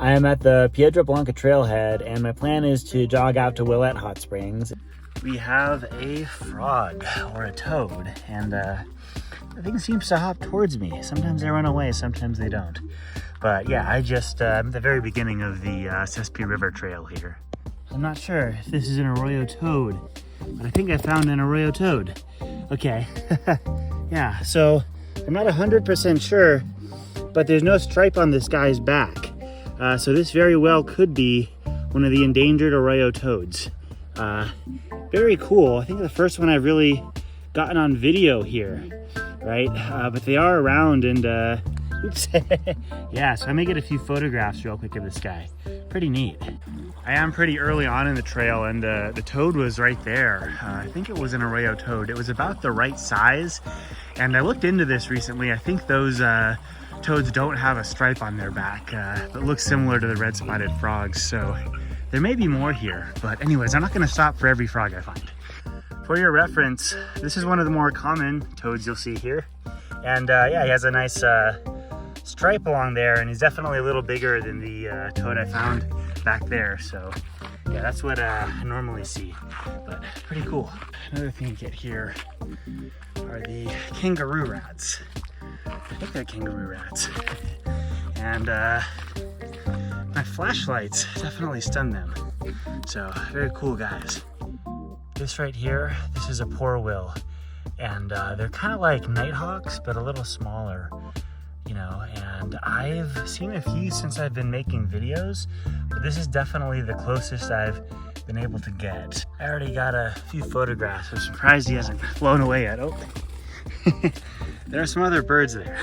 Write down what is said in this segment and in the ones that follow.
I am at the Piedra Blanca Trailhead, and my plan is to jog out to Willett Hot Springs. We have a frog, or a toad, and the thing seems to hop towards me. Sometimes they run away, sometimes they don't. But yeah, I just, I'm at the very beginning of the Sespe River Trail here. I'm not sure if this is an arroyo toad, but I think I found an arroyo toad. Okay, yeah, so I'm not 100% sure, but there's no stripe on this guy's back. So this very well could be one of the endangered arroyo toads. Very cool. I think the first one I've really gotten on video here, right? But they are around, and oops. Yeah, so I may get a few photographs real quick of this guy. Pretty neat. I am pretty early on in the trail, and the toad was right there. I think it was an arroyo toad. It was about the right size, and I looked into this recently. I think those toads don't have a stripe on their back. It looks similar to the red-spotted frogs, so there may be more here. But anyways, I'm not gonna stop for every frog I find. For your reference, this is one of the more common toads you'll see here. And yeah, he has a nice stripe along there, and he's definitely a little bigger than the toad I found back there. So yeah, that's what I normally see, but pretty cool. Another thing you get here are the kangaroo rats. Look at kangaroo rats. And my flashlights definitely stun them. So very cool, guys. This right here, this is a poorwill. And they're kind of like nighthawks, but a little smaller, you know, and I've seen a few since I've been making videos, but this is definitely the closest I've been able to get. I already got a few photographs. I'm surprised he hasn't flown away yet. Oh. There are some other birds there.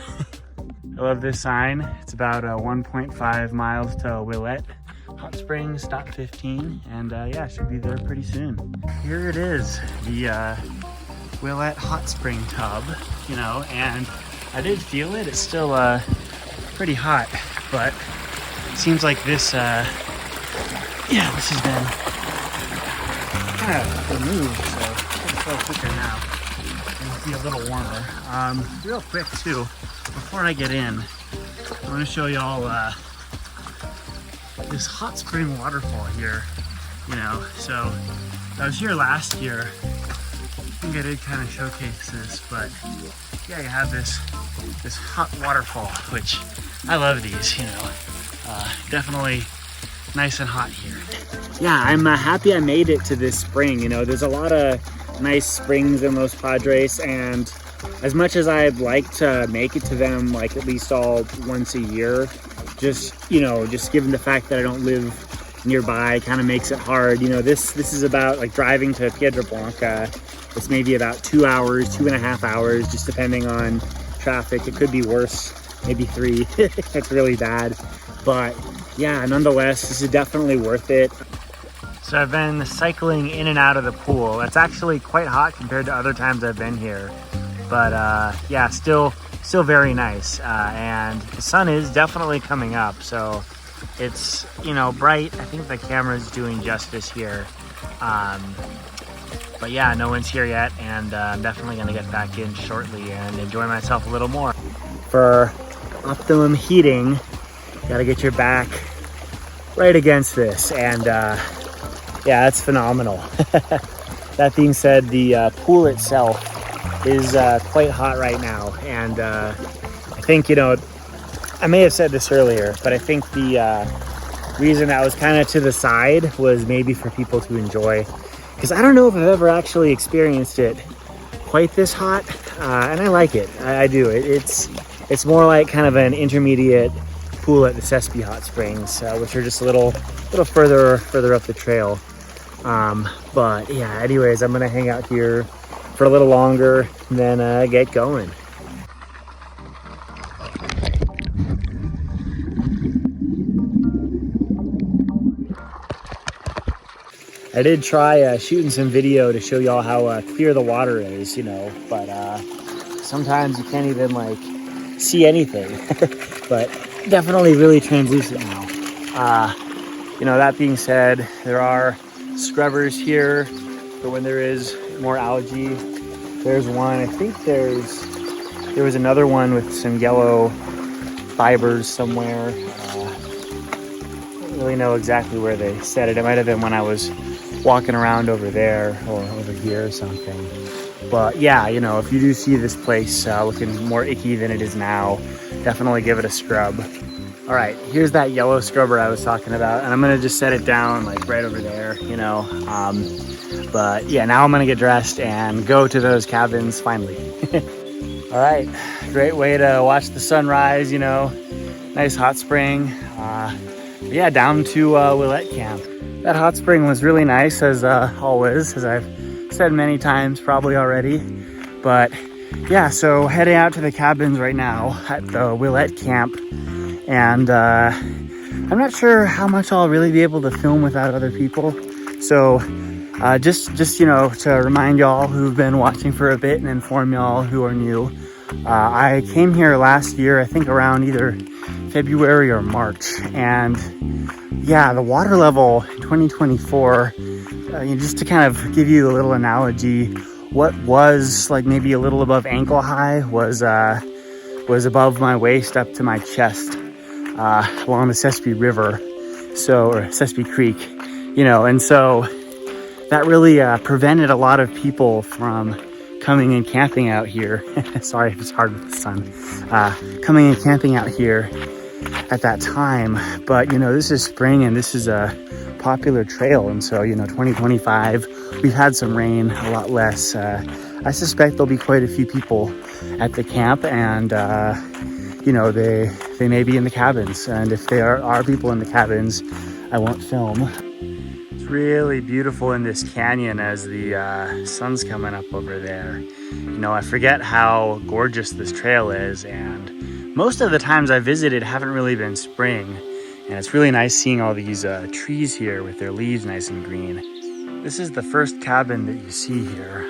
I love this sign. It's about 1.5 miles to Willett Hot Springs, stop 15, and yeah, I should be there pretty soon. Here it is, the Willett Hot Spring tub, you know, and I did feel it. It's still pretty hot, but it seems like this, yeah, this has been kind of removed, so it's a little quicker now. Be a little warmer. Real quick too, before I get in, I want to show y'all this hot spring waterfall here, you know. So I was here last year. I think I did kind of showcase this, but yeah, you have this hot waterfall, which I love these, you know. Definitely nice and hot here. Yeah, I'm happy I made it to this spring. You know, there's a lot of nice springs in Los Padres, and as much as I'd like to make it to them like at least all once a year, just, you know, just given the fact that I don't live nearby kind of makes it hard. You know, this is about like driving to Piedra Blanca. It's maybe about 2 hours, 2.5 hours, just depending on traffic. It could be worse, maybe 3. It's really bad, but yeah, nonetheless, this is definitely worth it. So I've been cycling in and out of the pool. It's actually quite hot compared to other times I've been here. But yeah, still very nice. And the sun is definitely coming up. So it's, you know, bright. I think the camera's doing justice here. But yeah, no one's here yet. And I'm definitely gonna get back in shortly and enjoy myself a little more. For optimum heating, you gotta get your back right against this. And yeah, that's phenomenal. That being said, the pool itself is quite hot right now. And I think, you know, I may have said this earlier, but I think the reason I was kind of to the side was maybe for people to enjoy. Because I don't know if I've ever actually experienced it quite this hot. And I like it, I do. It's more like kind of an intermediate pool at the Sespe Hot Springs, which are just a little further up the trail. But yeah, anyways, I'm gonna hang out here for a little longer and then get going. I did try shooting some video to show y'all how clear the water is, you know, but sometimes you can't even like see anything. But definitely really translucent now. You know, that being said, there are scrubbers here for when there is more algae. There's one, I think there was another one with some yellow fibers somewhere. really know exactly where they set it. It might have been when I was walking around over there or over here or something. But yeah, you know, if you do see this place looking more icky than it is now, definitely give it a scrub. All right, here's that yellow scrubber I was talking about, and I'm gonna just set it down like right over there, you know. But yeah, now I'm gonna get dressed and go to those cabins finally. All right, great way to watch the sunrise, you know, nice hot spring. Yeah, down to Willett Camp. That hot spring was really nice as always, as I've said many times probably already. But yeah, so heading out to the cabins right now at the Willett Camp. And I'm not sure how much I'll really be able to film without other people. So just you know, to remind y'all who've been watching for a bit and inform y'all who are new, I came here last year, I think around either February or March. And yeah, the water level in 2024, just to kind of give you a little analogy, what was like maybe a little above ankle high was above my waist up to my chest. Along the Sespe River, or Sespe Creek, you know, and so that really prevented a lot of people from coming and camping out here. Sorry if it's hard with the sun. Coming and camping out here at that time. But, you know, this is spring and this is a popular trail. And so, you know, 2025, we've had some rain, a lot less. I suspect there'll be quite a few people at the camp, and you know, they may be in the cabins, and if there are people in the cabins, I won't film. It's really beautiful in this canyon as the sun's coming up over there. You know, I forget how gorgeous this trail is, and most of the times I visited haven't really been spring, and it's really nice seeing all these trees here with their leaves nice and green. This is the first cabin that you see here,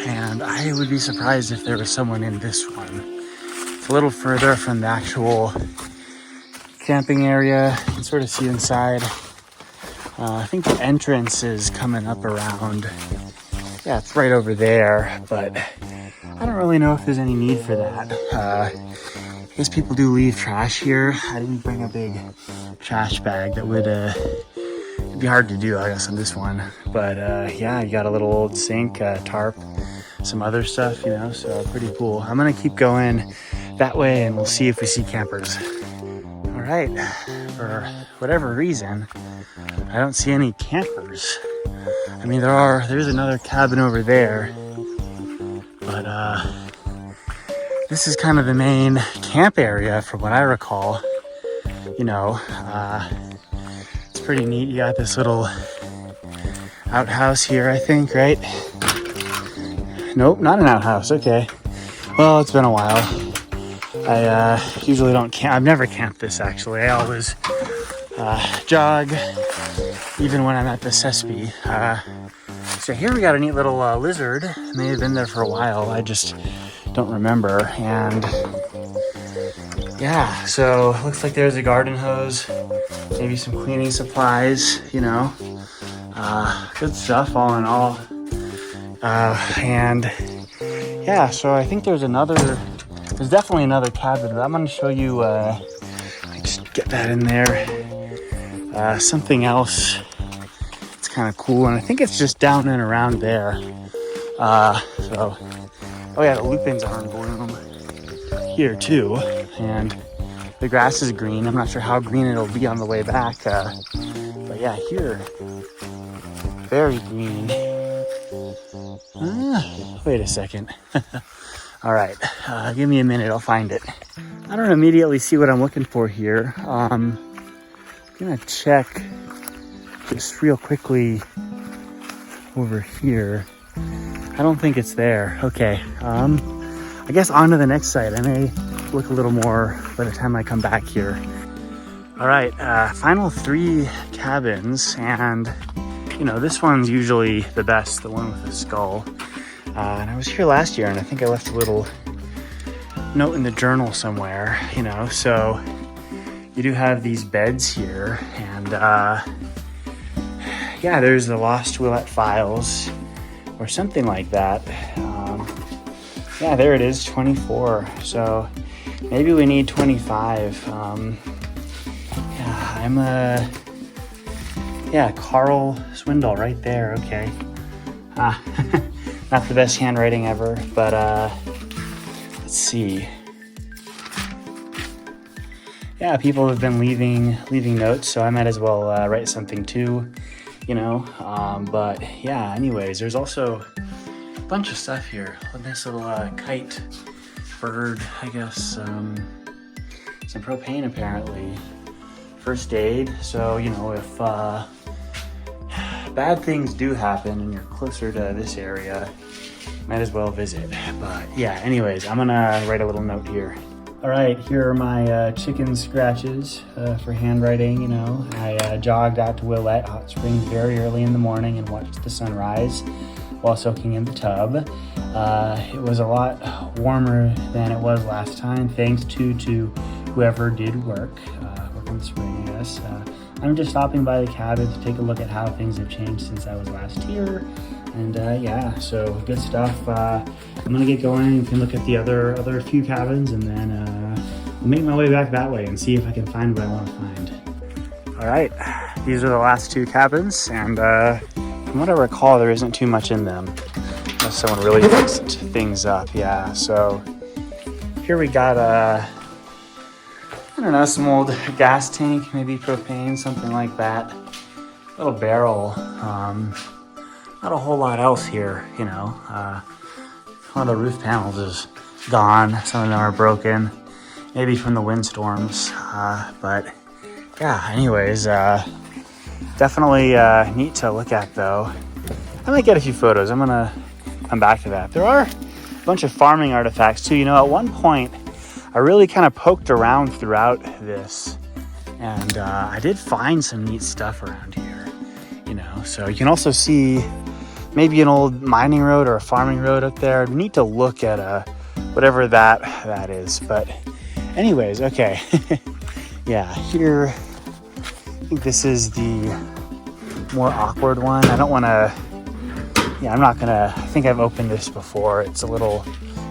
and I would be surprised if there was someone in this one. It's a little further from the actual camping area. You can sort of see inside. I think the entrance is coming up around, yeah, it's right over there, but I don't really know if there's any need for that. I guess people do leave trash here. I didn't bring a big trash bag. That would it'd be hard to do, I guess, on this one. But yeah, you got a little old sink, tarp, some other stuff, you know, so pretty cool. I'm gonna keep going that way and we'll see if we see campers. All right, for whatever reason, I don't see any campers. I mean, there's another cabin over there, but this is kind of the main camp area from what I recall. You know, it's pretty neat. You got this little outhouse here, I think, right? Nope, not an outhouse. Okay. Well, it's been a while. I usually don't camp. I've never camped this, actually. I always jog, even when I'm at the Sespe. So here we got a neat little lizard. May have been there for a while. I just don't remember. And yeah, so looks like there's a garden hose, maybe some cleaning supplies, you know. Good stuff all in all. And yeah, so I think there's definitely another cabin, but I'm going to show you, just get that in there, something else. It's kind of cool, and I think it's just down and around there. Oh yeah, the lupins are in bloom here too, and the grass is green. I'm not sure how green it'll be on the way back, but yeah, here, very green. Wait a second. All right, give me a minute, I'll find it. I don't immediately see what I'm looking for here. I'm gonna check just real quickly over here. I don't think it's there. Okay, I guess on to the next site. I may look a little more by the time I come back here. All right, final 3 cabins, and you know, this one's usually the best, the one with the skull. And I was here last year, and I think I left a little note in the journal somewhere, you know. So you do have these beds here, and yeah, there's the Lost Willett Files or something like that. Yeah, there it is, 24. So maybe we need 25. Yeah, I'm yeah, Carl Swindle right there. Okay. Not the best handwriting ever, but let's see. Yeah, people have been leaving notes, so I might as well write something too, you know. But yeah, anyways, there's also a bunch of stuff here. A nice little kite, bird, I guess. Some propane apparently. First aid. So you know, if bad things do happen and you're closer to this area, might as well visit. But yeah, anyways, I'm gonna write a little note here. All right, here are my chicken scratches for handwriting. You know, I jogged out to Willett Hot Springs very early in the morning and watched the sunrise while soaking in the tub. It was a lot warmer than it was last time, thanks to whoever did work in the spring, I guess. I'm just stopping by the cabin to take a look at how things have changed since I was last here. And yeah, so good stuff. I'm gonna get going and can look at the other few cabins, and then I'll make my way back that way and see if I can find what I want to find. All right, these are the last two cabins, and from what I recall, there isn't too much in them unless someone really fixed things up. Yeah, so here we got I don't know, some old gas tank, maybe propane, something like that. Little barrel. Not a whole lot else here, you know. One of the roof panels is gone. Some of them are broken, maybe from the windstorms. But yeah, anyways, definitely neat to look at though. I might get a few photos. I'm gonna come back to that. There are a bunch of farming artifacts too. You know, at one point, I really kind of poked around throughout this, and I did find some neat stuff around here, you know. So you can also see maybe an old mining road or a farming road up there. We need to look at whatever that is. But anyways, okay. Yeah, here, I think this is the more awkward one. I don't want to, yeah, I'm not gonna, I think I've opened this before. It's a little,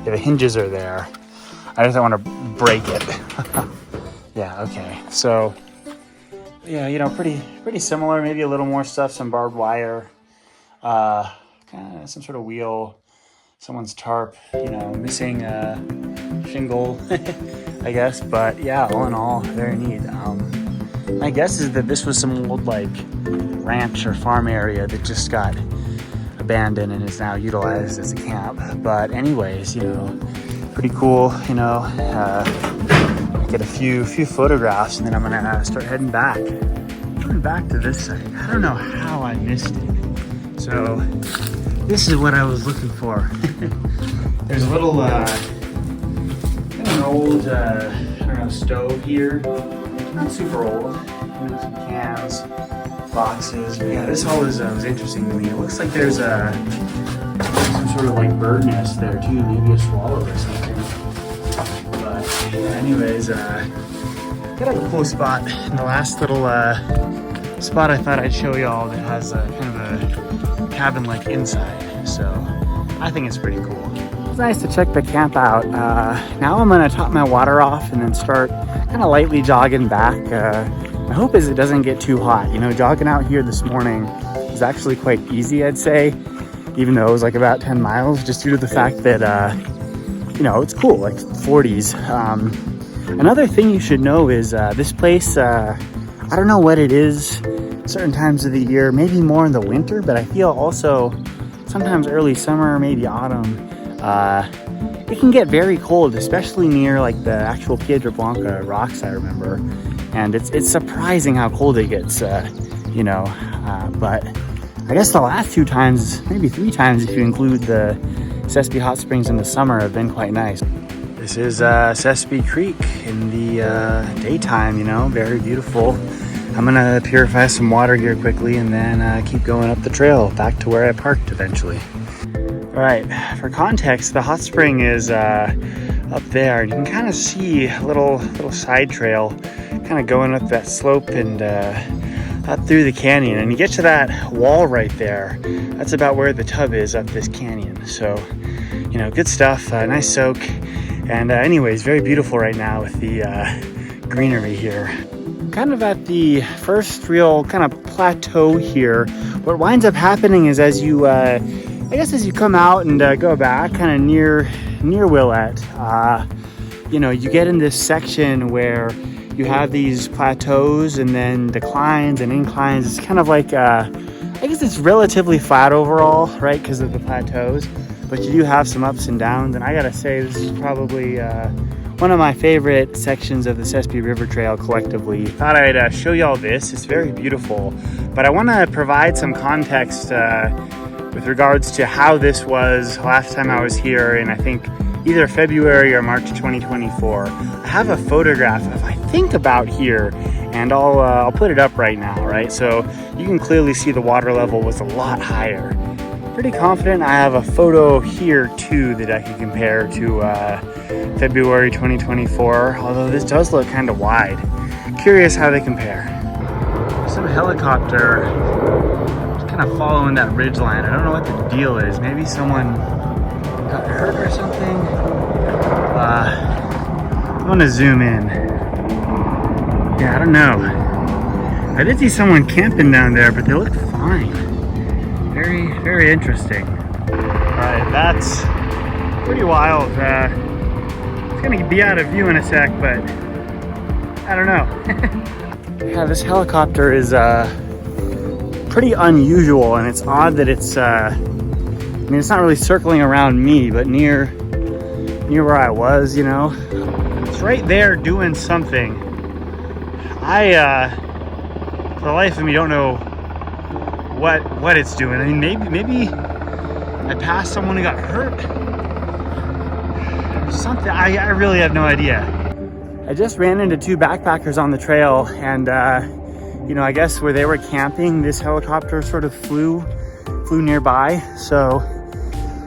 yeah, the hinges are there. I just don't want to break it. Yeah, okay. So, yeah, you know, pretty similar. Maybe a little more stuff, some barbed wire, kind of some sort of wheel, someone's tarp, you know, missing shingle, I guess. But yeah, all in all, very neat. My guess is that this was some old like ranch or farm area that just got abandoned and is now utilized as a camp. But anyways, you know, pretty cool, you know. Get a few photographs, and then I'm gonna start heading back. Coming back to this site. I don't know how I missed it. So this is what I was looking for. There's a little kind of an old I don't know, stove here. Not super old. You know, some cans, boxes. But yeah, this all was interesting to me. It looks like there's some sort of like bird nest there too, maybe a swallow or something. But anyways, got a cool spot. In the last little spot I thought I'd show y'all that has kind of a cabin-like inside. So I think it's pretty cool. It's nice to check the camp out. Now I'm gonna top my water off and then start kind of lightly jogging back. My hope is it doesn't get too hot. You know, jogging out here this morning is actually quite easy, I'd say, even though it was like about 10 miles, just due to the fact that, you know, it's cool, like 40s. Another thing you should know is this place, I don't know what it is certain times of the year, maybe more in the winter, but I feel also sometimes early summer, maybe autumn, it can get very cold, especially near like the actual Piedra Blanca rocks, I remember. And it's surprising how cold it gets, you know, but I guess the last 2 times, maybe 3 times if you include the Sespe Hot Springs in the summer, have been quite nice. This is Sespe Creek in the daytime, you know, very beautiful. I'm gonna purify some water here quickly and then keep going up the trail back to where I parked eventually. All right, for context, the hot spring is up there, and you can kind of see a little side trail kind of going up that slope and up through the canyon, and you get to that wall right there. That's about where the tub is up this canyon. So, you know, good stuff, nice soak. And anyways, very beautiful right now with the greenery here. kind of at the first real kind of plateau here. What winds up happening is as you, I guess as you come out and go back kind of near Willett, you know, you get in this section where you have these plateaus and then declines and inclines. It's kind of like, I guess it's relatively flat overall, right, because of the plateaus, but you do have some ups and downs. And I gotta say, this is probably one of my favorite sections of the Sespe River Trail collectively. Thought I'd show y'all this. It's very beautiful, but I want to provide some context with regards to how this was last time I was here, and I think either February or March 2024. I have a photograph of, I think, about here, and I'll put it up right now, right? So you can clearly see the water level was a lot higher. Pretty confident I have a photo here too that I can compare to February 2024, although this does look kind of wide. Curious how they compare. Some helicopter just kind of following that ridge line. I don't know what the deal is. Maybe someone got hurt or something. I want to zoom in. Yeah, I don't know. I did see someone camping down there, but they looked fine. Very, very interesting. Alright, that's pretty wild. It's gonna be out of view in a sec, but I don't know. Yeah, this helicopter is pretty unusual, and it's odd that it's I mean, it's not really circling around me, but near where I was, you know. It's right there doing something. I, for the life of me, don't know what it's doing. I mean, maybe I passed someone who got hurt or something. I really have no idea. I just ran into two backpackers on the trail, and you know, I guess where they were camping, this helicopter sort of flew nearby. So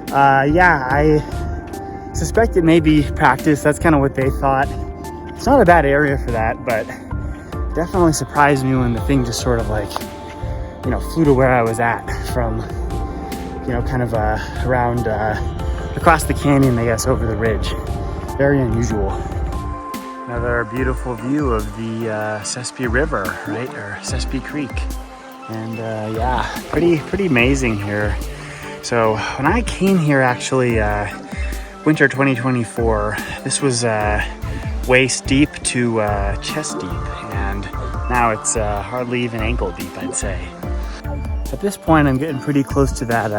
yeah, I suspect it may be practice. That's kind of what they thought. It's not a bad area for that, but definitely surprised me when the thing just sort of like, you know, flew to where I was at from, you know, kind of around across the canyon, I guess, over the ridge. Very unusual. Another beautiful view of the Sespe River, right, or Sespe Creek. And yeah, pretty amazing here. So when I came here, actually, winter 2024, this was waist deep to chest deep, and now it's hardly even ankle deep, I'd say. At this point, I'm getting pretty close to that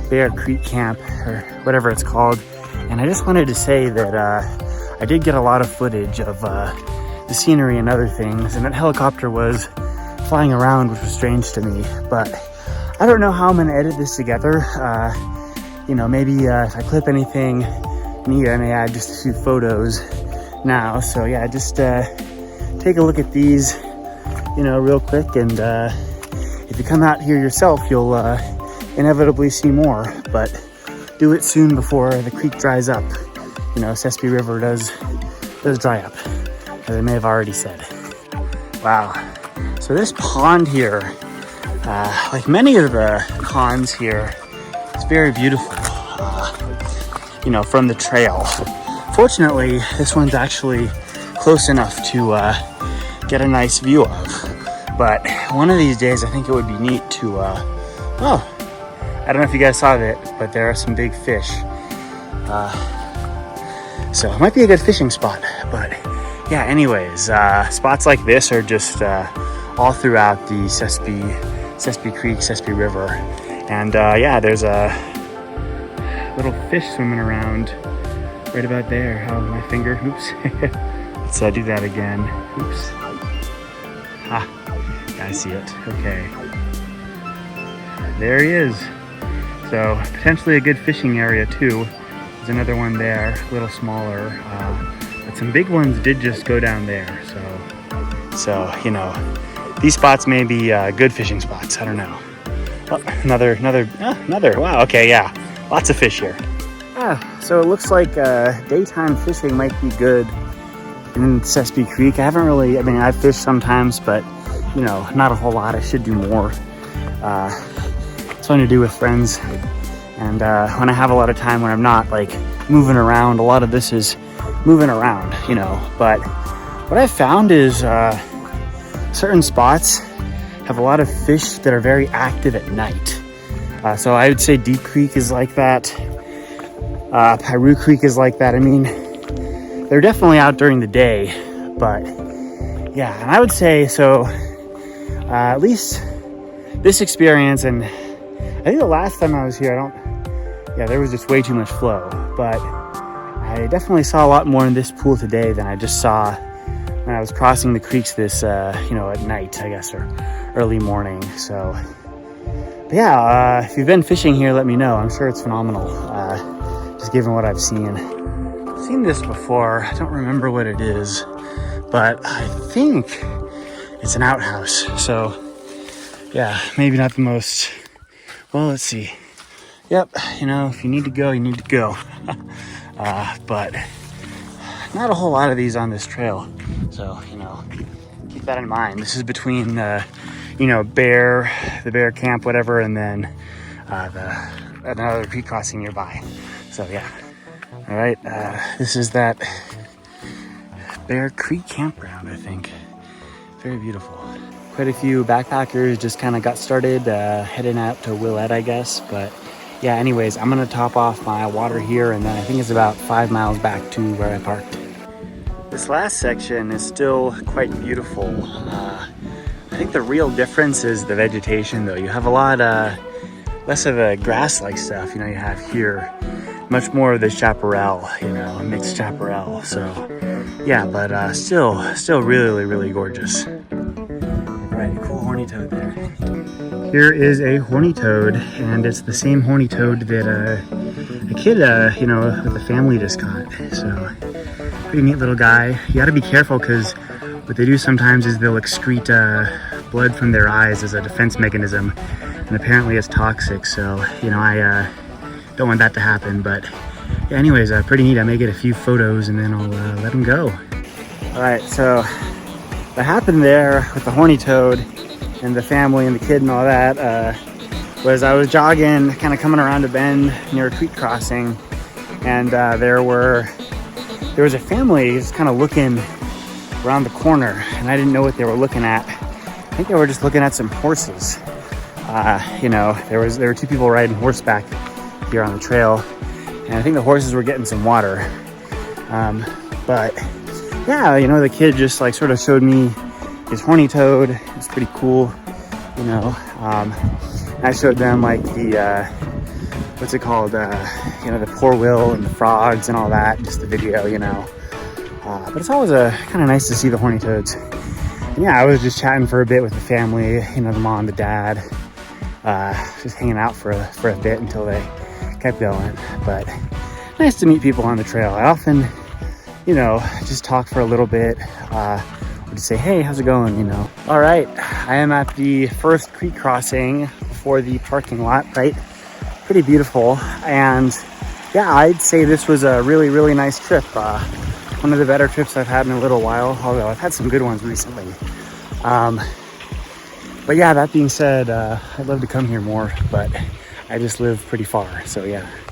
Piedra Creek camp, or whatever it's called, and I just wanted to say that I did get a lot of footage of the scenery and other things, and that helicopter was flying around, which was strange to me, but I don't know how I'm gonna edit this together. You know, maybe if I clip anything neat, I may add just a few photos now. So yeah, just take a look at these, you know, real quick, and if you come out here yourself, you'll inevitably see more, but do it soon before the creek dries up. You know, Sespe River does dry up, as I may have already said. Wow. So this pond here, like many of the ponds here, it's very beautiful, you know, from the trail. Fortunately, this one's actually close enough to get a nice view of. But one of these days, I think it would be neat to, oh, I don't know if you guys saw that, but there are some big fish. So it might be a good fishing spot, but yeah, anyways, spots like this are just all throughout the Sespe Creek, Sespe River. And yeah, there's a little fish swimming around right about there. Oh, my finger, oops. Let's do that again. Oops. Ah, I see it, okay. There he is. So potentially a good fishing area too. There's another one there, a little smaller, but some big ones did just go down there. So you know, these spots may be good fishing spots. I don't know. Oh, another. Wow. Okay, yeah, lots of fish here. So it looks like daytime fishing might be good in Sespe Creek. I haven't really. I mean, I've fished sometimes, but you know, not a whole lot. I should do more. It's fun to do with friends. And when I have a lot of time when I'm not like moving around, a lot of this is moving around, you know. But what I've found is certain spots have a lot of fish that are very active at night. So I would say Deep Creek is like that. Piedra Creek is like that. I mean, they're definitely out during the day, but yeah, and I would say so. At least this experience, and I think the last time I was here, there was just way too much flow, but I definitely saw a lot more in this pool today than I just saw when I was crossing the creeks this, at night, I guess, or early morning. So, but yeah, if you've been fishing here, let me know. I'm sure it's phenomenal, just given what I've seen. I've seen this before. I don't remember what it is, but I think it's an outhouse. So, yeah, maybe not the most, well, let's see. Yep, if you need to go, you need to go. But not a whole lot of these on this trail. So, keep that in mind. This is between, the Bear Camp, whatever, and then another creek crossing nearby. So, yeah. All right, this is that Bear Creek campground, I think. Very beautiful. Quite a few backpackers just kind of got started heading out to Willett, I guess. But yeah, anyways, I'm gonna top off my water here, and then I think it's about 5 miles back to where I parked. This last section is still quite beautiful. I think the real difference is the vegetation, though. You have a lot less of the grass-like stuff, you have here. Much more of the chaparral, mixed chaparral. So yeah, but still really, really gorgeous. All right, cool horny toad there. Here is a horny toad, and it's the same horny toad that a kid, with the family just caught. So pretty neat little guy. You got to be careful because what they do sometimes is they'll excrete blood from their eyes as a defense mechanism, and apparently it's toxic. So I don't want that to happen. But yeah, anyways, pretty neat. I may get a few photos and then I'll let them go. All right, so what happened there with the horny toad and the family and the kid and all that was I was jogging, kind of coming around a bend near a creek crossing, and there was a family just kind of looking around the corner, and I didn't know what they were looking at. I think they were just looking at some horses. There were two people riding horseback here on the trail, and I think the horses were getting some water. But yeah, the kid just sort of showed me his horny toad. It's pretty cool, I showed them the what's it called, the poorwill and the frogs and all that, just the video, but it's always kind of nice to see the horny toads. And yeah, I was just chatting for a bit with the family, the mom, the dad, just hanging out for a bit until they kept going. But nice to meet people on the trail. I often just talk for a little bit, or just say, hey, how's it going, All right, I am at the first creek crossing for the parking lot, right? Pretty beautiful. And yeah, I'd say this was a really, really nice trip. One of the better trips I've had in a little while, although I've had some good ones recently. But yeah, that being said, I'd love to come here more, but I just live pretty far, so yeah.